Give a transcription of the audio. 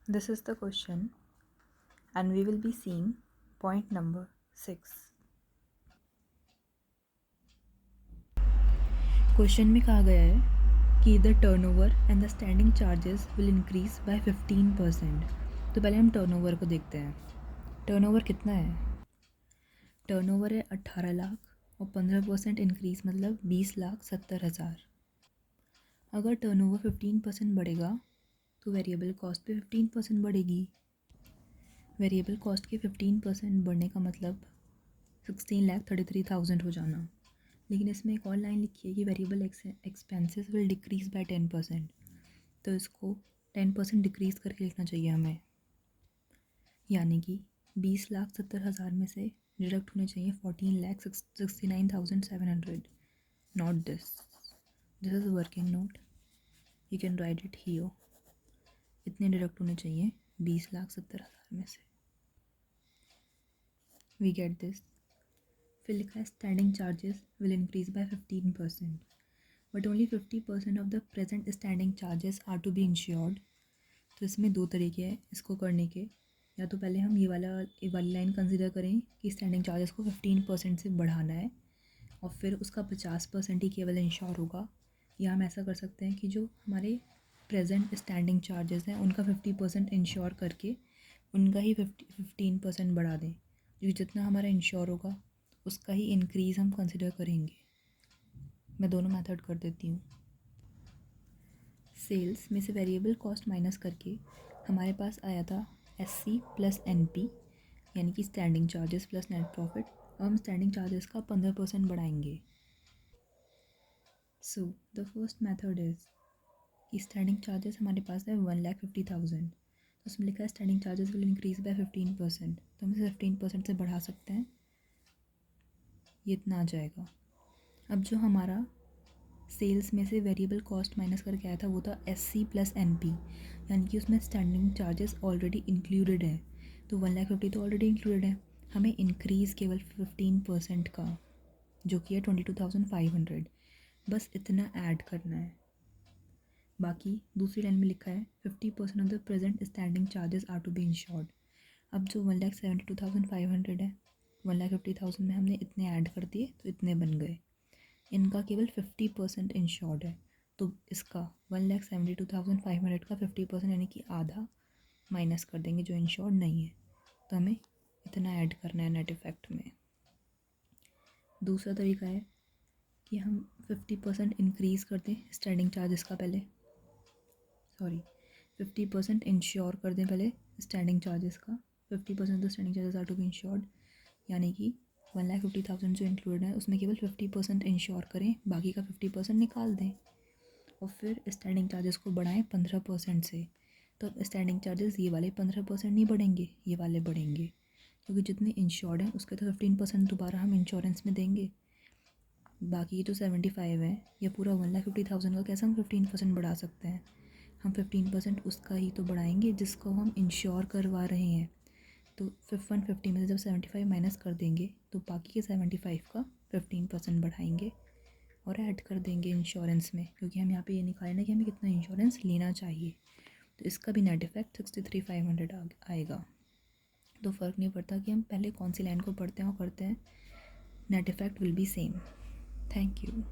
This is the question, and we will be seeing point number 6. Question में कहा गया है कि the turnover and the standing charges will increase by 15%. तो पहले हम टर्नओवर को देखते हैं. टर्नओवर कितना है? टर्नओवर है 18 लाख और 15% इंक्रीज मतलब 20,70,000. अगर टर्नओवर 15% बढ़ेगा तो वेरिएबल कॉस्ट पे 15% बढ़ेगी. वेरिएबल कॉस्ट के 15% बढ़ने का मतलब 16,33,000 हो जाना. लेकिन इसमें एक और लाइन लिखी है कि variable expenses will decrease by 10%. तो इसको 10% डिक्रीज़ करके लिखना चाहिए हमें. यानी कि 20,70,000 में से डिडक्ट होने चाहिए 14,69,700. Note this is working note. You can write it here. इतने डिडक्ट होने चाहिए 20,70,000 में से. We get this. फिर लिखा है standing charges will increase by 15%, but only 50% of the present standing charges are to be insured. तो इसमें दो तरीके हैं इसको करने के. या तो पहले हम ये वाली लाइन कंसिडर करें कि स्टैंडिंग चार्जेस को 15% से बढ़ाना है और फिर उसका 50% ही केवल इंश्योर होगा. या हम ऐसा कर सकते हैं कि जो हमारे प्रेजेंट स्टैंडिंग चार्जेस हैं उनका 50% इंश्योर करके उनका ही 15% बढ़ा दें. क्योंकि जितना हमारा इंश्योर होगा उसका ही इंक्रीज़ हम कंसिडर करेंगे. मैं दोनों मेथड कर देती हूँ. सेल्स में से वेरिएबल कॉस्ट माइनस करके हमारे पास आया था SC प्लस NP यानी कि standing charges plus net profit. अब हम स्टैंडिंग चार्जेस का 15% बढ़ाएंगे. So the first method is कि स्टैंडिंग चार्जेस हमारे पास है 1,50,000. तो उसमें लिखा है standing charges will increase by 15%. तो हम इसे 15% से बढ़ा सकते हैं. ये इतना आ जाएगा. अब जो हमारा सेल्स में से वेरिएबल कॉस्ट माइनस करके आया था वो था SC प्लस NP यानी कि उसमें स्टैंडिंग चार्जेस ऑलरेडी इंक्लूडेड है. तो 1,50,000 तो ऑलरेडी इंक्लूडेड है. हमें इंक्रीज़ केवल 15% का जो कि है 22,500. बस इतना ऐड करना है. बाकी दूसरी लाइन में लिखा है 50% of the present standing charges are to be insured. अब जो 1,72,500 है 1,50,000 में हमने इतने ऐड कर दिए तो इतने बन गए. इनका केवल 50% इंश्योर्ड है. तो इसका 1,72,500 का 50% यानी कि आधा माइनस कर देंगे जो इंश्योर्ड नहीं है. तो हमें इतना ऐड करना है नेट इफ़ेक्ट में. दूसरा तरीका है कि हम 50% इंक्रीज़ कर दें स्टैंडिंग चार्जेस का. 50% इंश्योर कर दें पहले स्टैंडिंग चार्जेस का. 50% तो standing charges are to be insured यानी कि 1,50,000 जो इंक्लूड है उसमें केवल 50% इंश्योर करें. बाकी का 50% निकाल दें और फिर स्टैंडिंग चार्जेस को बढ़ाएं 15% से. तो स्टैंडिंग चार्जेस ये वाले 15% नहीं बढ़ेंगे, ये वाले बढ़ेंगे. क्योंकि जितने इंश्योर्ड हैं उसके तो 15% दोबारा हम इंश्योरेंस में देंगे. बाकी ये जो 75 है ये पूरा 1,50,000 का कैसे हम 15% बढ़ा सकते हैं. हम 15% उसका ही तो बढ़ाएंगे जिसको हम इंश्योर करवा रहे हैं. तो 150 में से जब 75 माइनस कर देंगे तो बाकी के 75 का 15% बढ़ाएंगे और ऐड कर देंगे इंश्योरेंस में. क्योंकि हम यहाँ पे ये निकालें ना कि हमें कितना इंश्योरेंस लेना चाहिए. तो इसका भी नेट इफ़ेक्ट 63,500 आएगा. तो फ़र्क नहीं पड़ता कि हम पहले कौन सी लाइन को पढ़ते हैं और करते हैं. Net effect will be same. Thank you.